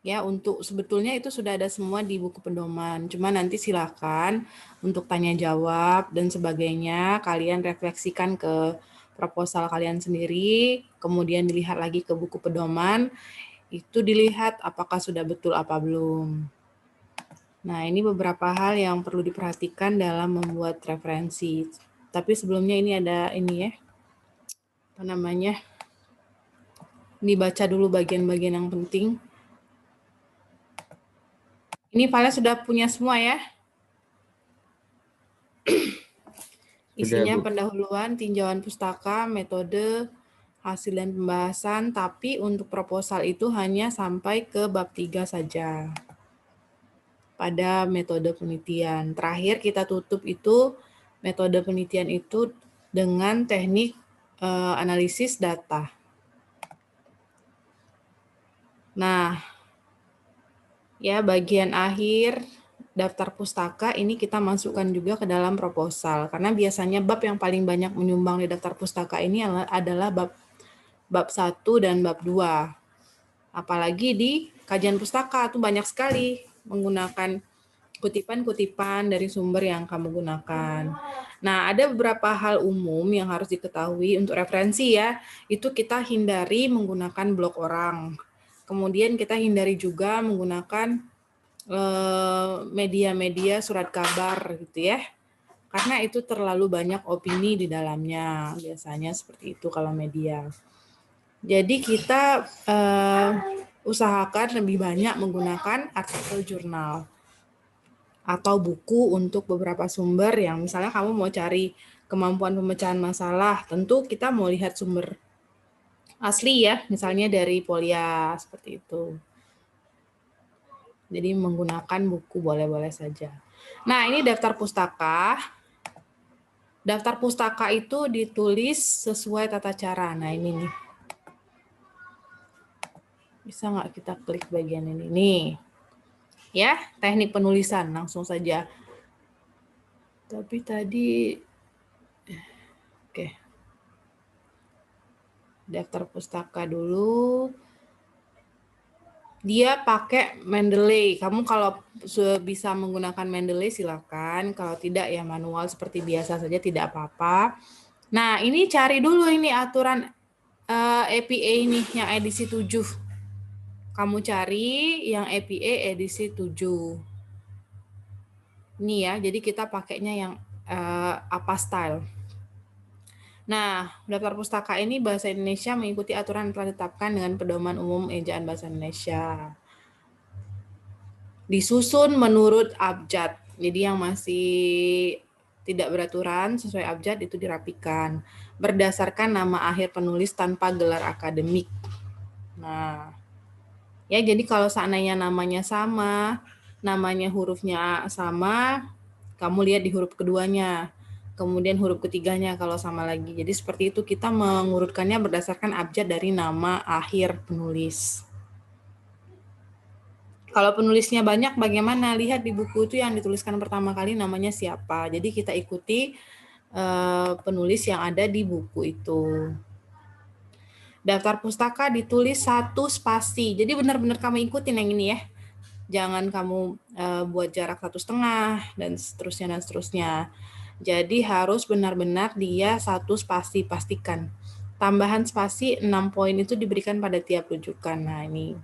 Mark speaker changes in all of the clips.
Speaker 1: Ya, untuk sebetulnya itu sudah ada semua di buku pedoman. Cuma nanti silakan untuk tanya jawab dan sebagainya kalian refleksikan ke proposal kalian sendiri, kemudian dilihat lagi ke buku pedoman, itu dilihat apakah sudah betul apa belum. Nah, ini beberapa hal yang perlu diperhatikan dalam membuat referensi. Tapi sebelumnya ini ada ini ya, apa namanya, dibaca dulu bagian-bagian yang penting. Ini file sudah punya semua ya? Isinya
Speaker 2: Bu.
Speaker 1: pendahuluan, tinjauan pustaka, metode, hasil dan pembahasan, tapi untuk proposal itu hanya sampai ke bab 3 saja. Pada metode penelitian. Terakhir kita tutup itu metode penelitian itu dengan teknik analisis data. Nah, ya bagian akhir daftar pustaka ini kita masukkan juga ke dalam proposal karena biasanya bab yang paling banyak menyumbang di daftar pustaka ini adalah bab 1 dan bab 2. Apalagi di kajian pustaka tuh banyak sekali menggunakan kutipan-kutipan dari sumber yang kamu gunakan. Nah, ada beberapa hal umum yang harus diketahui untuk referensi ya. Itu kita hindari menggunakan blog orang. Kemudian kita hindari juga menggunakan media-media surat kabar gitu ya. Karena itu terlalu banyak opini di dalamnya. Biasanya seperti itu kalau media. Jadi kita usahakan lebih banyak menggunakan artikel jurnal atau buku untuk beberapa sumber yang misalnya kamu mau cari kemampuan pemecahan masalah, tentu kita mau lihat sumber asli ya, misalnya dari Polya seperti itu. Jadi menggunakan buku boleh-boleh saja. Nah, ini daftar pustaka. Daftar pustaka itu ditulis sesuai tata cara. Nah, ini nih. Bisa nggak kita klik bagian ini? Nih. Ya, teknik penulisan. Langsung saja. Tapi tadi... Oke. Daftar pustaka dulu. Dia pakai Mendeley. Kamu kalau bisa menggunakan Mendeley silakan. Kalau tidak ya manual seperti biasa saja tidak apa-apa. Nah, ini cari dulu ini aturan APA ini yang edisi 7. Kamu cari yang APA edisi 7. Ini ya, jadi kita pakainya yang apa style. Nah, daftar pustaka ini bahasa Indonesia mengikuti aturan yang telah ditetapkan dengan Pedoman Umum Ejaan Bahasa Indonesia. Disusun menurut abjad. Jadi yang masih tidak beraturan sesuai abjad itu dirapikan. Berdasarkan nama akhir penulis tanpa gelar akademik. Nah, ya jadi kalau seandainya namanya sama, namanya hurufnya sama, kamu lihat di huruf keduanya. Kemudian huruf ketiganya kalau sama lagi. Jadi seperti itu kita mengurutkannya berdasarkan abjad dari nama akhir penulis. Kalau penulisnya banyak bagaimana? Lihat di buku itu yang dituliskan pertama kali namanya siapa. Jadi kita ikuti penulis yang ada di buku itu. Daftar pustaka ditulis 1 spasi. Jadi benar-benar kamu ikutin yang ini ya. Jangan kamu buat jarak 1,5 dan seterusnya. Jadi harus benar-benar dia 1 spasi, pastikan. Tambahan spasi 6 poin itu diberikan pada tiap rujukan. Nah, ini.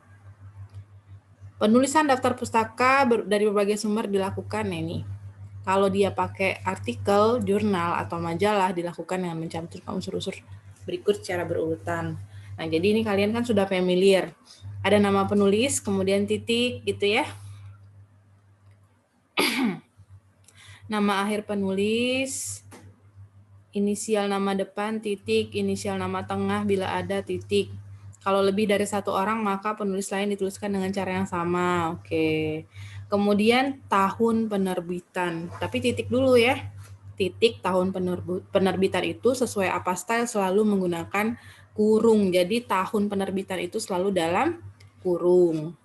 Speaker 1: Penulisan daftar pustaka dari berbagai sumber dilakukan ini. Kalau dia pakai artikel, jurnal, atau majalah dilakukan dengan mencantumkan unsur-unsur berikut secara berurutan. Nah, jadi ini kalian kan sudah familiar. Ada nama penulis, kemudian titik gitu ya. Nama akhir penulis, inisial nama depan, titik, inisial nama tengah bila ada, titik. Kalau lebih dari 1 orang, maka penulis lain dituliskan dengan cara yang sama. Oke. Kemudian tahun penerbitan. Tapi titik dulu ya. Titik tahun penerbitan itu sesuai apa style selalu menggunakan kurung. Jadi tahun penerbitan itu selalu dalam kurung.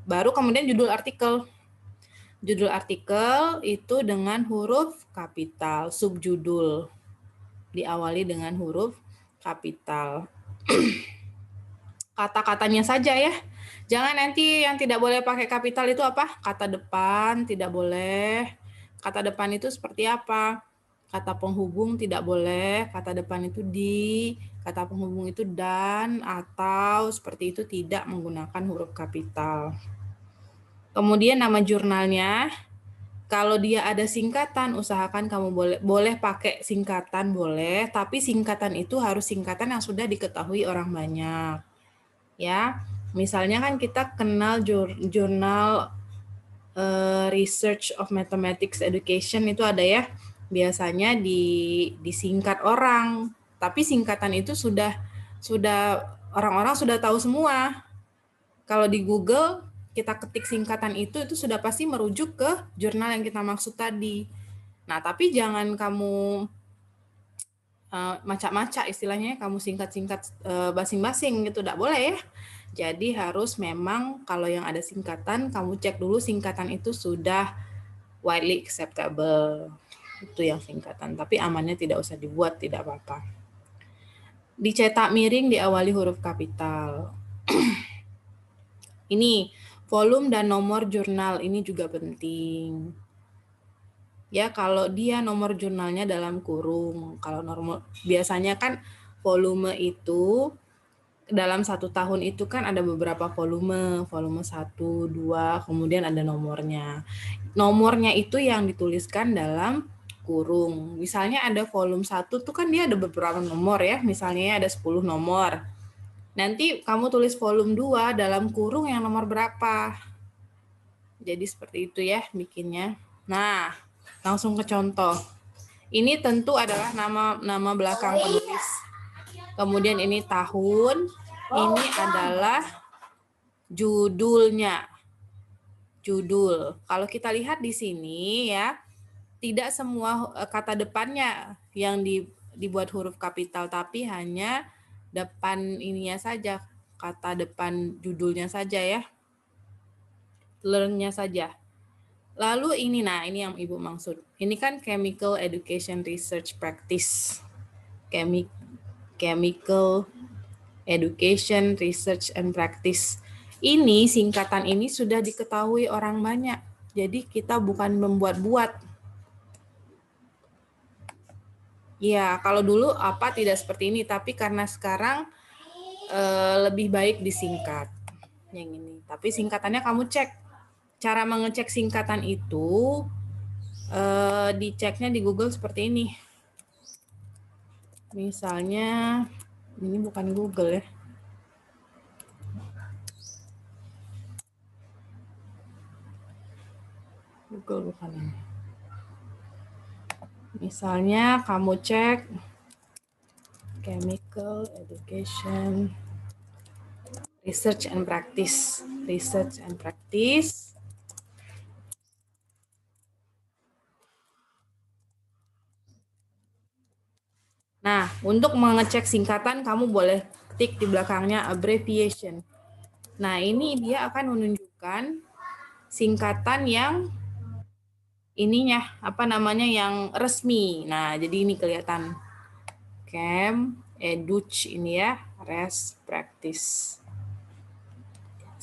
Speaker 1: Baru kemudian judul artikel. Judul artikel itu dengan huruf kapital, subjudul diawali dengan huruf kapital. Kata-katanya saja ya. Jangan nanti yang tidak boleh pakai kapital itu apa? Kata depan tidak boleh. Kata depan itu seperti apa? Kata penghubung tidak boleh. Kata depan itu di, kata penghubung itu dan, atau seperti itu tidak menggunakan huruf kapital. Kemudian nama jurnalnya, kalau dia ada singkatan, usahakan kamu boleh pakai singkatan boleh, tapi singkatan itu harus singkatan yang sudah diketahui orang banyak. Ya, misalnya kan kita kenal jurnal Research of Mathematics Education itu ada ya, biasanya disingkat orang, tapi singkatan itu sudah orang-orang sudah tahu semua. Kalau di Google kita ketik singkatan itu sudah pasti merujuk ke jurnal yang kita maksud tadi. Nah, tapi jangan kamu macak-macak istilahnya, kamu singkat-singkat basing-basing gitu, tidak boleh ya. Jadi harus memang kalau yang ada singkatan, kamu cek dulu singkatan itu sudah widely acceptable. Itu yang singkatan, tapi amannya tidak usah dibuat, tidak apa-apa. Dicetak miring diawali huruf kapital. Ini volume dan nomor jurnal ini juga penting. Ya, kalau dia nomor jurnalnya dalam kurung. Kalau normal biasanya kan volume itu dalam 1 tahun itu kan ada beberapa volume 1, 2, kemudian ada nomornya. Nomornya itu yang dituliskan dalam kurung. Misalnya ada volume 1 tuh kan dia ada beberapa nomor ya, misalnya ada 10 nomor. Nanti kamu tulis volume 2 dalam kurung yang nomor berapa. Jadi seperti itu ya bikinnya. Nah, langsung ke contoh. Ini tentu adalah nama belakang penulis. Kemudian ini tahun, ini adalah judulnya. Judul. Kalau kita lihat di sini ya, tidak semua kata depannya yang dibuat huruf kapital, tapi hanya depan ininya saja, kata depan judulnya saja ya. Learn-nya saja. Lalu ini, nah ini yang Ibu maksud. Ini kan Chemical Education Research Practice. Chemical Education Research and Practice. Ini singkatan ini sudah diketahui orang banyak. Jadi kita bukan membuat-buat. Ya, kalau dulu apa tidak seperti ini, tapi karena sekarang lebih baik disingkat. Yang ini. Tapi singkatannya kamu cek. Cara mengecek singkatan itu diceknya di Google seperti ini. Misalnya, ini bukan Google ya. Google bukan ini. Misalnya kamu cek Chemical Education Research and Practice. Research and Practice. Nah, untuk mengecek singkatan, kamu boleh ketik di belakangnya abbreviation. Nah, ini dia akan menunjukkan singkatan yang ininya, apa namanya, yang resmi. Nah, jadi ini kelihatan. Chem, Educh ini ya, Res, Practice.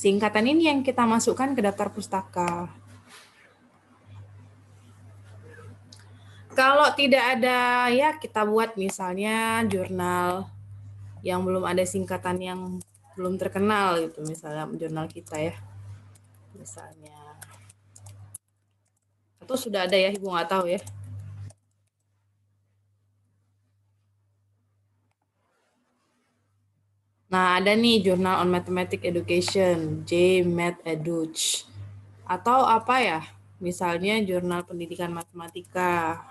Speaker 1: Singkatan ini yang kita masukkan ke daftar pustaka. Kalau tidak ada, ya kita buat misalnya jurnal yang belum ada singkatan yang belum terkenal gitu, misalnya jurnal kita ya. Misalnya. Atau sudah ada ya, Ibu nggak tahu ya. Nah, ada nih Journal on Mathematics Education, JMathEduc. Atau apa ya? Misalnya Jurnal Pendidikan Matematika.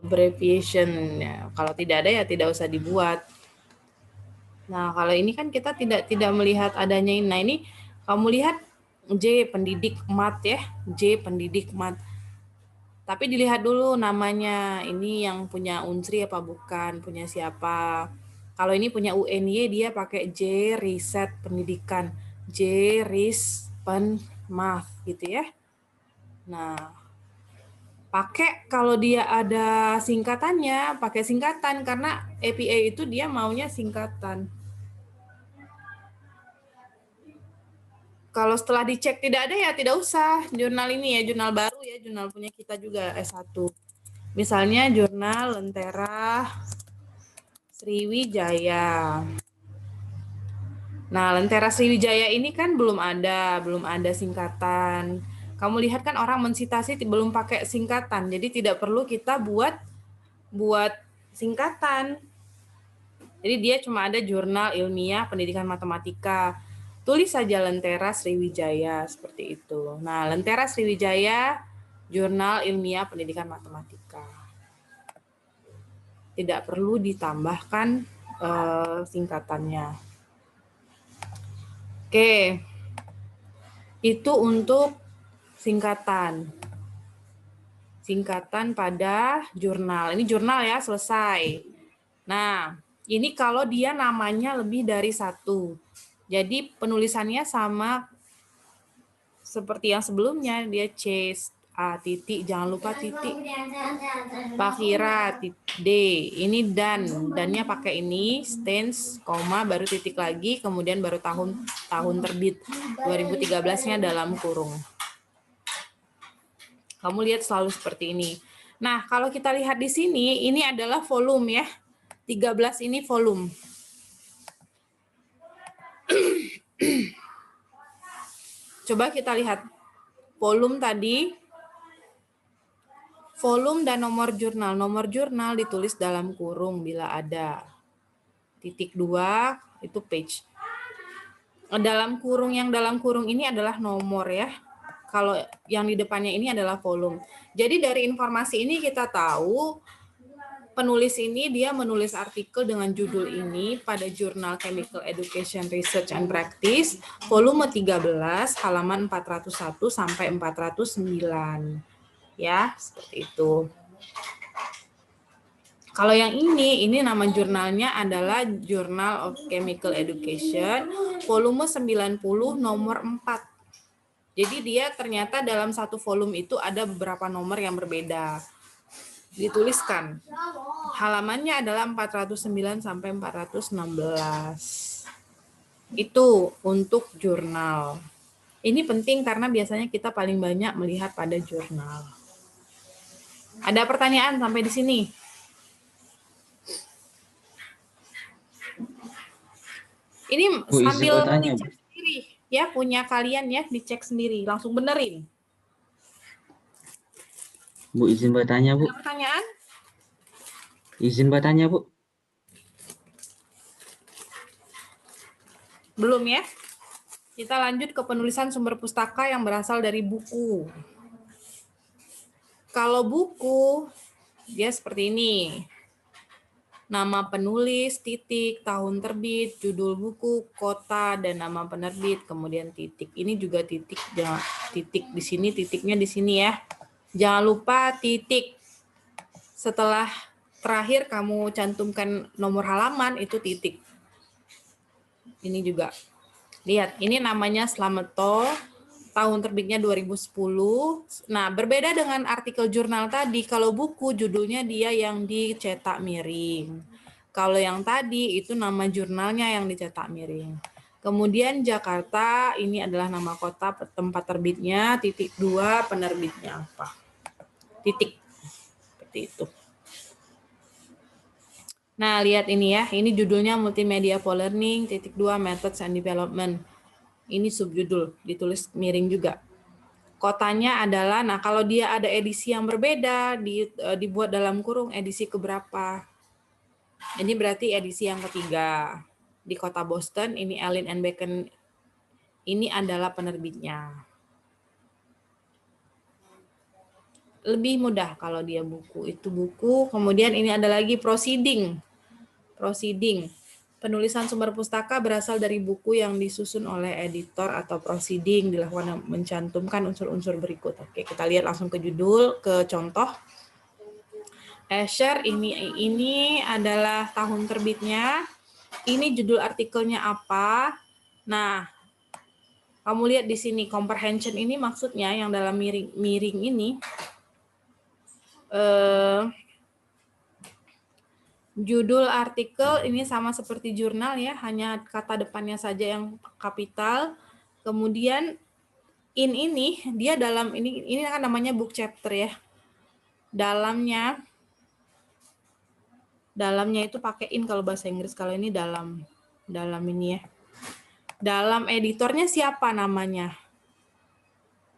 Speaker 1: Abbreviation. Ya, kalau tidak ada ya tidak usah dibuat. Nah, kalau ini kan kita tidak melihat adanya ini. Nah, ini kamu lihat J pendidik mat ya, J pendidik mat. Tapi dilihat dulu namanya, ini yang punya Unsri apa bukan, punya siapa. Kalau ini punya UNY dia pakai J Riset Pendidikan, J Ris Pen Math gitu ya. Nah, Pakai kalau dia ada singkatannya, pakai singkatan karena APA itu dia maunya singkatan. Kalau setelah dicek tidak ada ya tidak usah. Jurnal ini ya, jurnal baru ya, jurnal punya kita juga S1. Misalnya jurnal Lentera Sriwijaya. Nah, Lentera Sriwijaya ini kan belum ada singkatan. Kamu lihat kan orang mensitasi belum pakai singkatan, jadi tidak perlu kita buat singkatan. Jadi dia cuma ada jurnal ilmiah pendidikan matematika. Tulis saja Lentera Sriwijaya seperti itu. Nah, Lentera Sriwijaya jurnal ilmiah pendidikan matematika. Tidak perlu ditambahkan singkatannya. Oke. Itu untuk singkatan. Singkatan pada jurnal. Ini jurnal ya, selesai. Nah, ini kalau dia namanya lebih dari satu. Jadi penulisannya sama seperti yang sebelumnya, dia C, A, titik, jangan lupa titik. Pakira, D, ini dannya pakai ini, stance, koma, baru titik lagi, kemudian baru tahun terbit. 2013-nya dalam kurung. Kamu lihat selalu seperti ini. Nah, kalau kita lihat di sini, ini adalah volume ya. 13 ini volume. Coba kita lihat volume tadi, volume dan nomor jurnal. Nomor jurnal ditulis dalam kurung bila ada. Titik 2 itu page. Dalam kurung, yang dalam kurung ini adalah nomor ya. Kalau yang di depannya ini adalah volume. Jadi dari informasi ini kita tahu penulis ini dia menulis artikel dengan judul ini pada jurnal Chemical Education Research and Practice, volume 13, halaman 401 sampai 409. Ya, seperti itu. Kalau yang ini nama jurnalnya adalah Journal of Chemical Education, volume 90, nomor 4. Jadi dia ternyata dalam satu volume itu ada beberapa nomor yang berbeda. Dituliskan. Halamannya adalah 409 sampai 416. Itu untuk jurnal. Ini penting karena biasanya kita paling banyak melihat pada jurnal. Ada pertanyaan sampai di sini? Ini
Speaker 2: Bu,
Speaker 1: sambil
Speaker 2: tanya,
Speaker 1: dicek sendiri ya, punya kalian ya, dicek sendiri, langsung benerin.
Speaker 2: Bu, izin bertanya, Bu.
Speaker 1: Ada pertanyaan?
Speaker 2: Izin bertanya, Bu.
Speaker 1: Belum ya? Kita lanjut ke penulisan sumber pustaka yang berasal dari buku. Kalau buku, dia seperti ini. Nama penulis, titik, tahun terbit, judul buku, kota, dan nama penerbit, kemudian titik. Ini juga titik, jangan titik di sini, titiknya di sini ya. Jangan lupa titik. Setelah terakhir kamu cantumkan nomor halaman, itu titik. Ini juga. Lihat, ini namanya Slameto, tahun terbitnya 2010. Nah, berbeda dengan artikel jurnal tadi, kalau buku judulnya dia yang dicetak miring. Kalau yang tadi itu nama jurnalnya yang dicetak miring. Kemudian Jakarta, ini adalah nama kota tempat terbitnya, titik 2 penerbitnya apa. Titik. Seperti itu. Nah, lihat ini ya, ini judulnya Multimedia for Learning, titik 2 Methods and Development. Ini subjudul, ditulis miring juga. Kotanya adalah, nah kalau dia ada edisi yang berbeda, dibuat dalam kurung edisi keberapa. Ini berarti edisi yang ketiga. Di kota Boston, ini Allen and Bacon, ini adalah penerbitnya. Lebih mudah kalau dia buku, itu buku. Kemudian ini ada lagi proceeding. Penulisan sumber pustaka berasal dari buku yang disusun oleh editor atau proceeding dilakukan mencantumkan unsur-unsur berikut. Oke, kita lihat langsung ke judul, ke contoh. Escher, ini adalah tahun terbitnya. Ini judul artikelnya apa? Nah, kamu lihat di sini comprehension ini maksudnya yang dalam miring ini Judul artikel ini sama seperti jurnal ya, hanya kata depannya saja yang kapital. Kemudian ini dia dalam ini kan namanya book chapter ya. Dalamnya itu pakai in kalau bahasa Inggris, kalau ini dalam ini ya. Dalam editornya siapa namanya?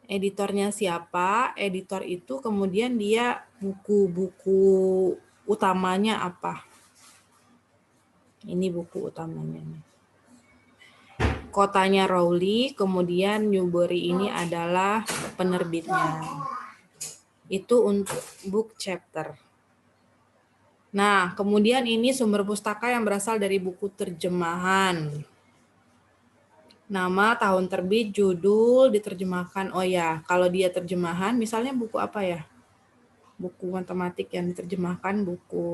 Speaker 1: Editornya siapa? Editor itu kemudian dia buku-buku utamanya apa? Ini buku utamanya nih. Kotanya Rowley, kemudian Newbery ini adalah penerbitnya. Itu untuk book chapter. Nah, kemudian ini sumber pustaka yang berasal dari buku terjemahan. Nama, tahun terbit, judul, diterjemahkan. Oh ya, kalau dia terjemahan, misalnya buku apa ya? Buku matematik yang diterjemahkan, buku...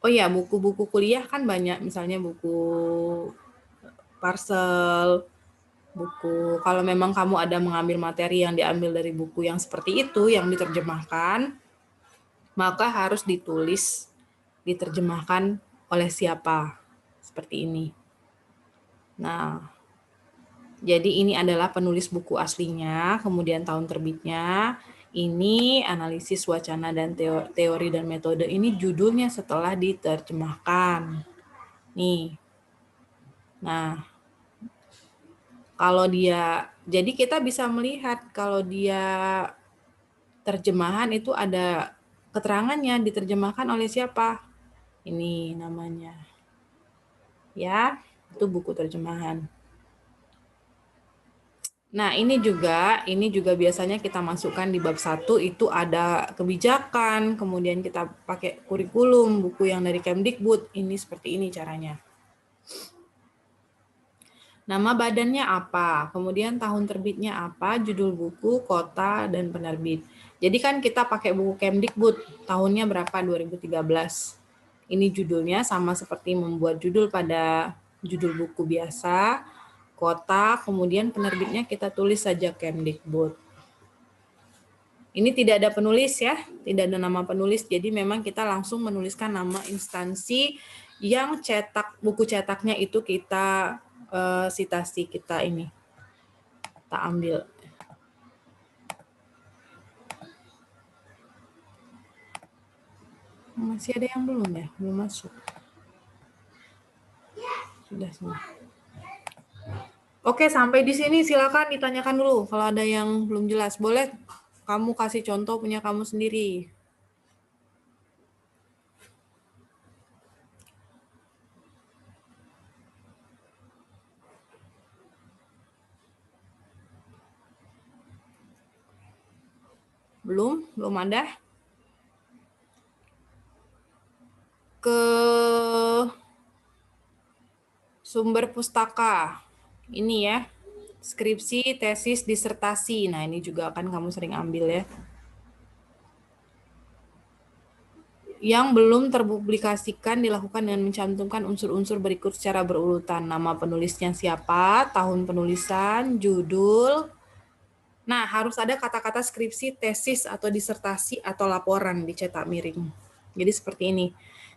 Speaker 1: Oh ya, buku-buku kuliah kan banyak, misalnya buku parcel, buku, kalau memang kamu ada mengambil materi yang diambil dari buku yang seperti itu, yang diterjemahkan, maka harus diterjemahkan oleh siapa, seperti ini. Nah, jadi ini adalah penulis buku aslinya, kemudian tahun terbitnya, ini analisis wacana dan teori dan metode, ini judulnya setelah diterjemahkan. Nih. Nah, kalau dia, jadi kita bisa melihat kalau dia terjemahan itu ada keterangannya, diterjemahkan oleh siapa. Ini namanya. Ya, itu buku terjemahan. Nah, ini juga biasanya kita masukkan di bab 1 itu ada kebijakan, kemudian kita pakai kurikulum, buku yang dari Kemdikbud, ini seperti ini caranya. Nama badannya apa, kemudian tahun terbitnya apa, judul buku, kota, dan penerbit. Jadi kan kita pakai buku Kemdikbud, tahunnya berapa, 2013. Ini judulnya sama seperti membuat judul pada judul buku biasa, kota, kemudian penerbitnya kita tulis saja Kemdikbud. Ini tidak ada penulis ya, tidak ada nama penulis, jadi memang kita langsung menuliskan nama instansi yang cetak, buku cetaknya itu kita sitasi, kita ambil. Masih ada yang belum ya? Belum masuk. Sudah semua. Oke, sampai di sini silakan ditanyakan dulu. Kalau ada yang belum jelas, boleh kamu kasih contoh punya kamu sendiri. Belum ada. Ke sumber pustaka. Ini ya. Skripsi, tesis, disertasi. Nah, ini juga akan kamu sering ambil ya. Yang belum terpublikasikan dilakukan dengan mencantumkan unsur-unsur berikut secara berurutan. Nama penulisnya siapa, tahun penulisan, judul. Nah, harus ada kata-kata skripsi, tesis, atau disertasi, atau laporan dicetak miring. Jadi seperti ini.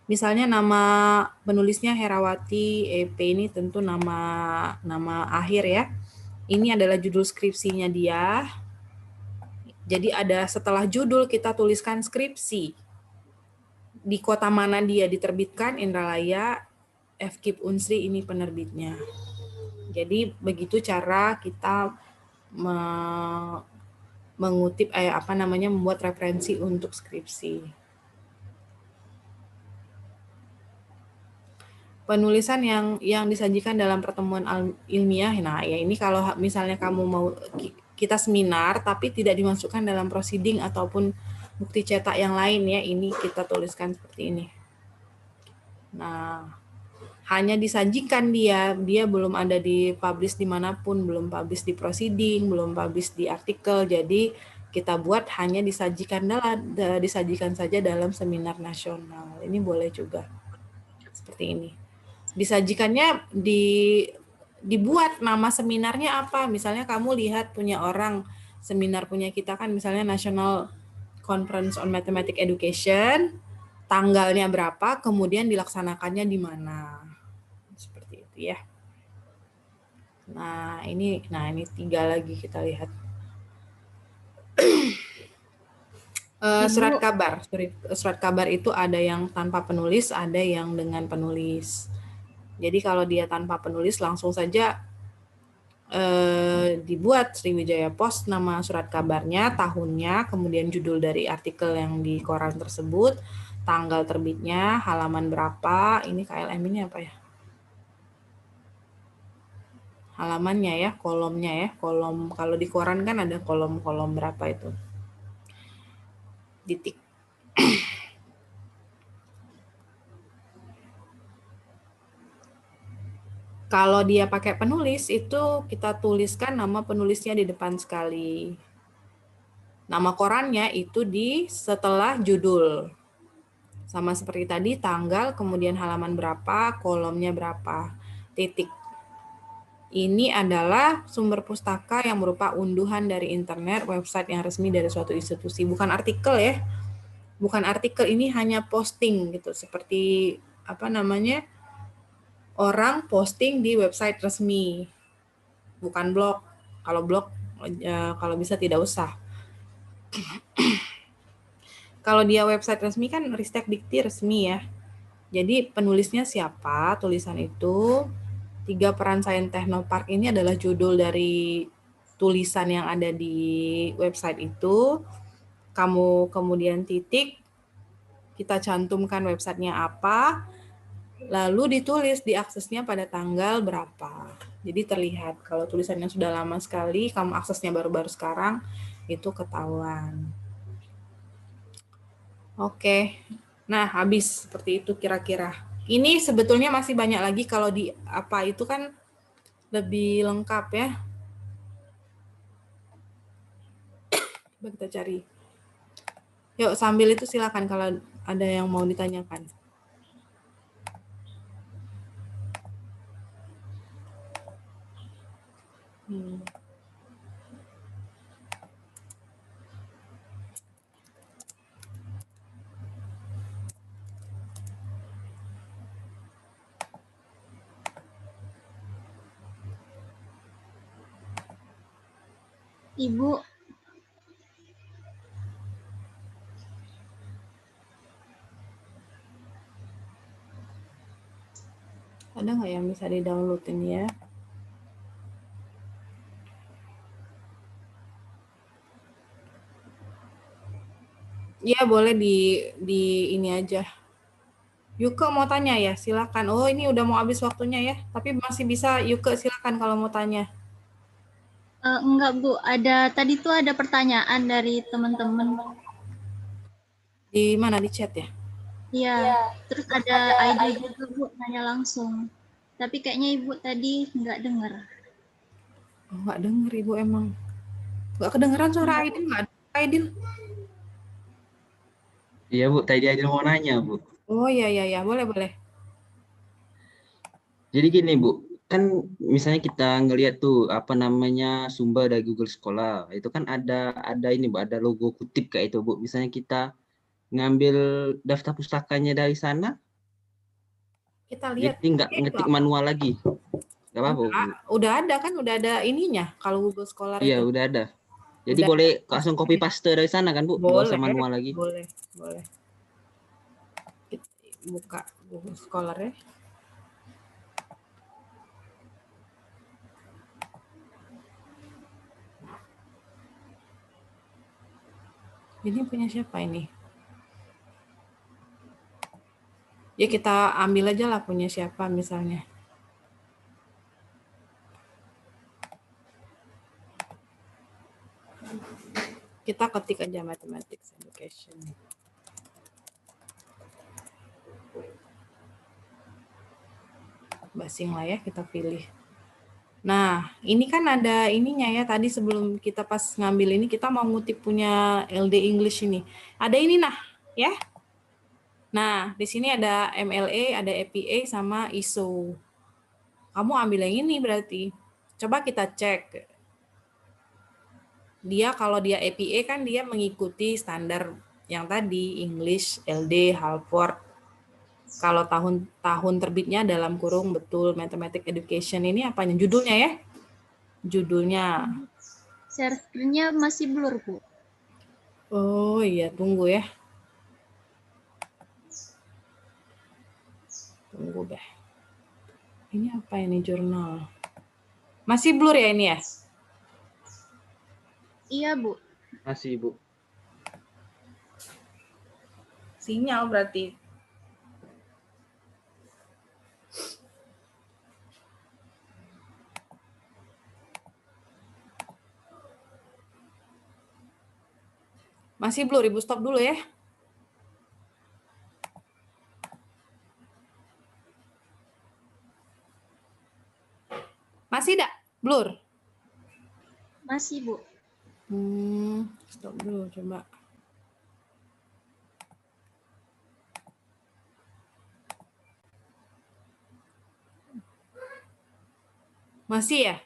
Speaker 1: Misalnya nama penulisnya Herawati EP, ini tentu nama akhir ya. Ini adalah judul skripsinya dia. Jadi ada setelah judul kita tuliskan skripsi. Di kota mana dia diterbitkan, Indralaya, FKIP Unsri ini penerbitnya. Jadi begitu cara kita mengutip membuat referensi untuk skripsi. Penulisan yang disajikan dalam pertemuan ilmiah. Nah, ya ini kalau misalnya kamu mau kita seminar tapi tidak dimasukkan dalam proceeding ataupun bukti cetak yang lain ya, ini kita tuliskan seperti ini. Nah, hanya disajikan dia belum ada di publish dimanapun, belum publish di proceeding, belum publish di artikel, jadi kita buat hanya disajikan saja dalam seminar nasional. Ini boleh juga seperti ini. Disajikannya dibuat nama seminarnya apa, misalnya kamu lihat punya orang seminar punya kita kan misalnya National Conference on Mathematics Education, tanggalnya berapa, kemudian dilaksanakannya di mana. Seperti itu ya. Nah, ini 3 lagi kita lihat. Surat kabar. Surat kabar itu ada yang tanpa penulis, ada yang dengan penulis. Jadi kalau dia tanpa penulis langsung saja dibuat Sriwijaya Post nama surat kabarnya, tahunnya, kemudian judul dari artikel yang di koran tersebut, tanggal terbitnya, halaman berapa, ini KLM ini apa ya? Halamannya ya, kolomnya ya, kolom kalau di koran kan ada kolom-kolom berapa itu. Titik. Kalau dia pakai penulis itu kita tuliskan nama penulisnya di depan sekali. Nama korannya itu di setelah judul. Sama seperti tadi, tanggal, kemudian halaman berapa, kolomnya berapa, titik. Ini adalah sumber pustaka yang berupa unduhan dari internet, website yang resmi dari suatu institusi. Bukan artikel ya. Bukan artikel, ini hanya posting gitu. Seperti apa namanya, orang posting di website resmi. Bukan blog. Kalau blog, kalau bisa tidak usah. Kalau dia website resmi kan Ristek Dikti resmi ya. Jadi penulisnya siapa, tulisan itu. 3 Peran Sains Technopark ini adalah judul dari tulisan yang ada di website itu. Kamu kemudian titik, kita cantumkan websitenya apa, lalu ditulis diaksesnya pada tanggal berapa. Jadi terlihat kalau tulisannya sudah lama sekali, kamu aksesnya baru-baru sekarang, itu ketahuan. Oke, nah habis seperti itu kira-kira. Ini sebetulnya masih banyak lagi kalau di apa itu kan lebih lengkap ya. Coba kita cari. Yuk sambil itu silakan kalau ada yang mau ditanyakan.
Speaker 3: Ibu.
Speaker 1: Ada nggak yang bisa di-download ini ya? Iya boleh di ini aja. Yuke mau tanya ya, silakan. Oh ini udah mau habis waktunya ya, tapi masih bisa Yuke silakan kalau mau tanya.
Speaker 3: Enggak Bu, tadi tuh ada pertanyaan dari teman-teman.
Speaker 1: Di mana, di chat ya?
Speaker 3: Iya, terus ada ID juga Bu, nanya langsung. Tapi kayaknya Ibu tadi nggak dengar.
Speaker 1: Oh, nggak denger Ibu emang. Nggak kedengeran suara Aidil, nggak ada Aidil.
Speaker 2: Iya Bu, tadi Aidil mau nanya Bu.
Speaker 1: Oh iya, boleh.
Speaker 2: Jadi gini Bu, kan misalnya kita ngelihat tuh apa namanya sumber dari Google Scholar, itu kan ada ini Bu, ada logo kutip kayak itu Bu. Misalnya kita ngambil daftar pustakanya dari sana,
Speaker 1: Kita lihat.
Speaker 2: jadi nggak ngetik manual lagi. Nggak apa-apa Bu.
Speaker 1: Udah ada kan, udah ada ininya kalau Google Scholar
Speaker 2: Iya,
Speaker 1: itu.
Speaker 2: udah ada. Jadi
Speaker 1: Udah
Speaker 2: boleh
Speaker 1: ada.
Speaker 2: langsung copy paste dari sana kan Bu, nggak usah manual lagi.
Speaker 1: Boleh. Kita buka Google Scholar ya. Ini punya siapa ini? Ya kita ambil aja lah punya siapa misalnya. Kita ketik aja Mathematics Education. Basing lah ya, kita pilih. Nah, ini kan ada ininya ya, tadi sebelum kita pas ngambil ini, kita mau ngutip punya LD English ini. Ada ini nah, ya. Nah, di sini ada MLA, ada APA, sama ISO. Kamu ambil yang ini berarti. Coba kita cek. Dia kalau dia APA kan dia mengikuti standar yang tadi, English, LD, Halford. Kalau tahun terbitnya dalam kurung betul Mathematics Education ini apanya? Judulnya ya? Judulnya.
Speaker 3: Share screen-nya masih blur, Bu.
Speaker 1: Oh iya, tunggu ya. Tunggu deh. Ini apa ini jurnal? Masih blur ya ini ya?
Speaker 3: Iya, Bu.
Speaker 2: Masih, Bu.
Speaker 1: Sinyal berarti. Masih blur, Ibu stop dulu ya. Masih tidak? Blur?
Speaker 3: Masih, Bu.
Speaker 1: Stop dulu coba. Masih ya?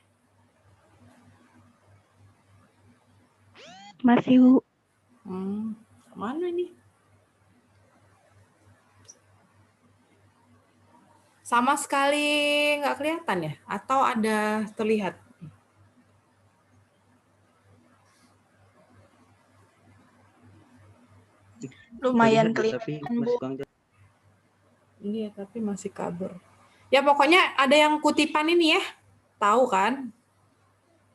Speaker 4: Masih, Bu.
Speaker 1: Mana ini? Sama sekali nggak kelihatan ya? Atau ada terlihat?
Speaker 4: Lumayan
Speaker 2: Terlihat,
Speaker 4: kelihatan,
Speaker 2: tapi
Speaker 4: Bu.
Speaker 2: masih kurang jelas.
Speaker 1: Iya, tapi masih kabur. Ya pokoknya ada yang kutipan ini ya. Tahu kan?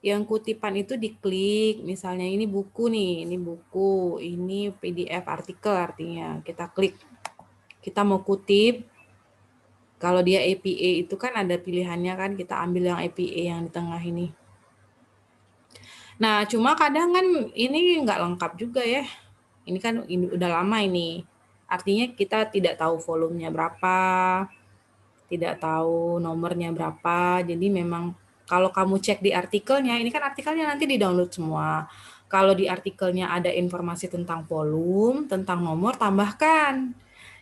Speaker 1: Yang kutipan itu diklik. Misalnya ini buku nih, ini buku, ini PDF artikel artinya. Kita klik. Kita mau kutip. Kalau dia APA itu kan ada pilihannya kan, kita ambil yang APA yang di tengah ini. Nah, cuma kadang kan ini nggak lengkap juga ya. Ini kan udah lama ini. Artinya kita tidak tahu volumenya berapa, tidak tahu nomornya berapa. Jadi memang kalau kamu cek di artikelnya, ini kan artikelnya nanti di-download semua. Kalau di artikelnya ada informasi tentang volume, tentang nomor, tambahkan.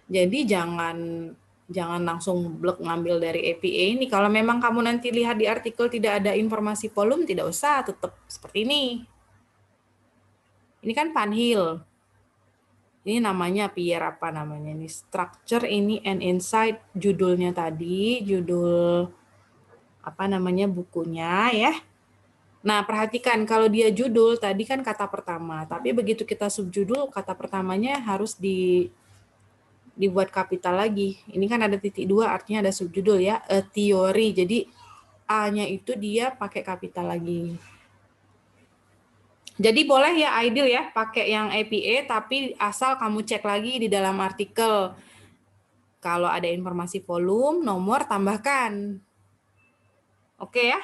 Speaker 1: Jadi jangan langsung blek ngambil dari APA ini. Kalau memang kamu nanti lihat di artikel tidak ada informasi volume, tidak usah, tetap seperti ini. Ini kan Panhill. Ini namanya Pierre apa namanya ini? Structure ini and Insight, judulnya tadi, judul apa namanya bukunya ya. Nah, perhatikan kalau dia judul tadi kan kata pertama, tapi begitu kita subjudul kata pertamanya harus dibuat kapital lagi. Ini kan ada titik 2 artinya ada subjudul ya, a theory. Jadi A-nya itu dia pakai kapital lagi. Jadi boleh ya ideal ya pakai yang APA tapi asal kamu cek lagi di dalam artikel. Kalau ada informasi volume, nomor tambahkan. Oke ya?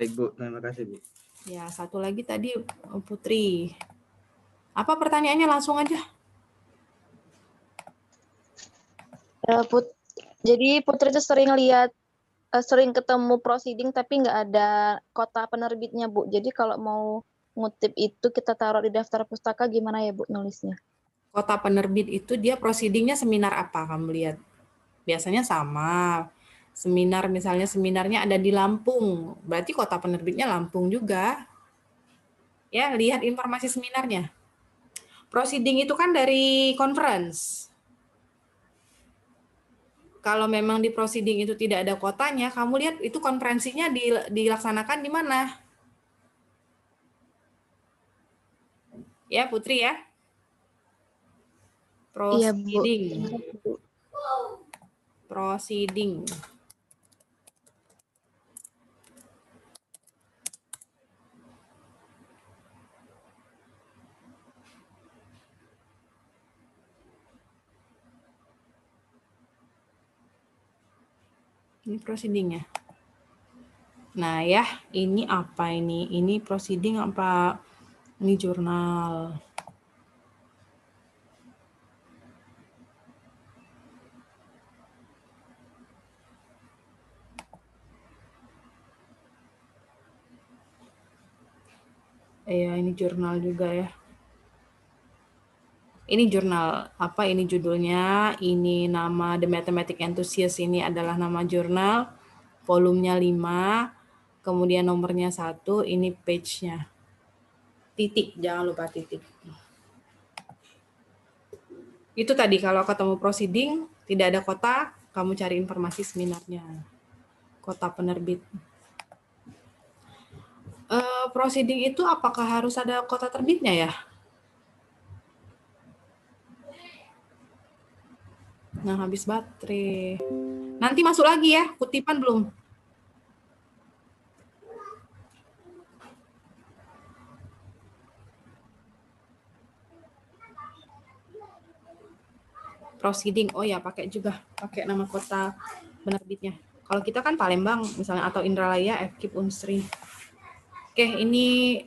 Speaker 2: Baik, Bu. Terima kasih, Bu.
Speaker 1: Ya, satu lagi tadi Putri. Apa pertanyaannya langsung aja?
Speaker 4: Jadi Putri itu sering ketemu proceeding tapi nggak ada kota penerbitnya, Bu. Jadi kalau mau ngutip itu kita taruh di daftar pustaka gimana ya, Bu, nulisnya?
Speaker 1: Kota penerbit itu dia proceedingnya seminar apa kamu lihat? Biasanya sama. Seminar misalnya seminarnya ada di Lampung. Berarti kota penerbitnya Lampung juga. Ya, lihat informasi seminarnya. Proceeding itu kan dari conference. Kalau memang di proceeding itu tidak ada kotanya, kamu lihat itu konferensinya dilaksanakan di mana? Ya, Putri ya. Proceeding.
Speaker 4: Iya, Bu.
Speaker 1: Proceeding. Ini proceedingnya. Nah ya, ini apa ini? Ini proceeding apa? Ini jurnal. Iya, ini jurnal juga ya. Ini jurnal, apa ini judulnya? Ini nama The Mathematics Enthusiast ini adalah nama jurnal. Volumenya 5, kemudian nomornya 1, ini page-nya. Titik, jangan lupa titik. Itu tadi kalau ketemu proceeding, tidak ada kota, kamu cari informasi seminarnya. Kota penerbit. Proceeding itu apakah harus ada kota terbitnya ya? Nah, habis baterai. Nanti masuk lagi ya, kutipan belum? Proceeding, oh ya pakai juga, pakai nama kota penerbitnya. Kalau kita kan Palembang misalnya atau Indralaya, FKIP Unsri. Oke, ini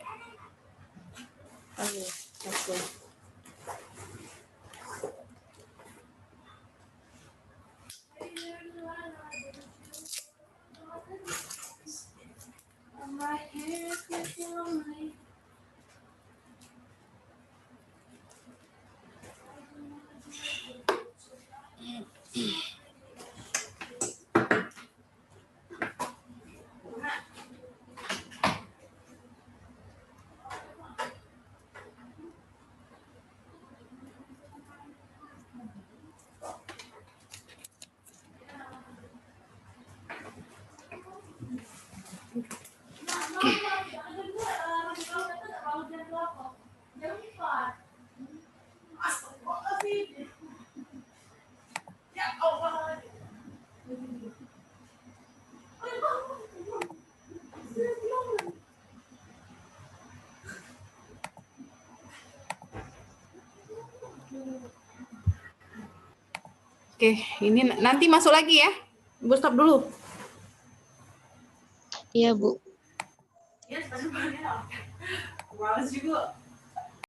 Speaker 1: oke, ini nanti masuk lagi ya. Ibu stop dulu.
Speaker 4: Iya, Bu.
Speaker 1: Males juga.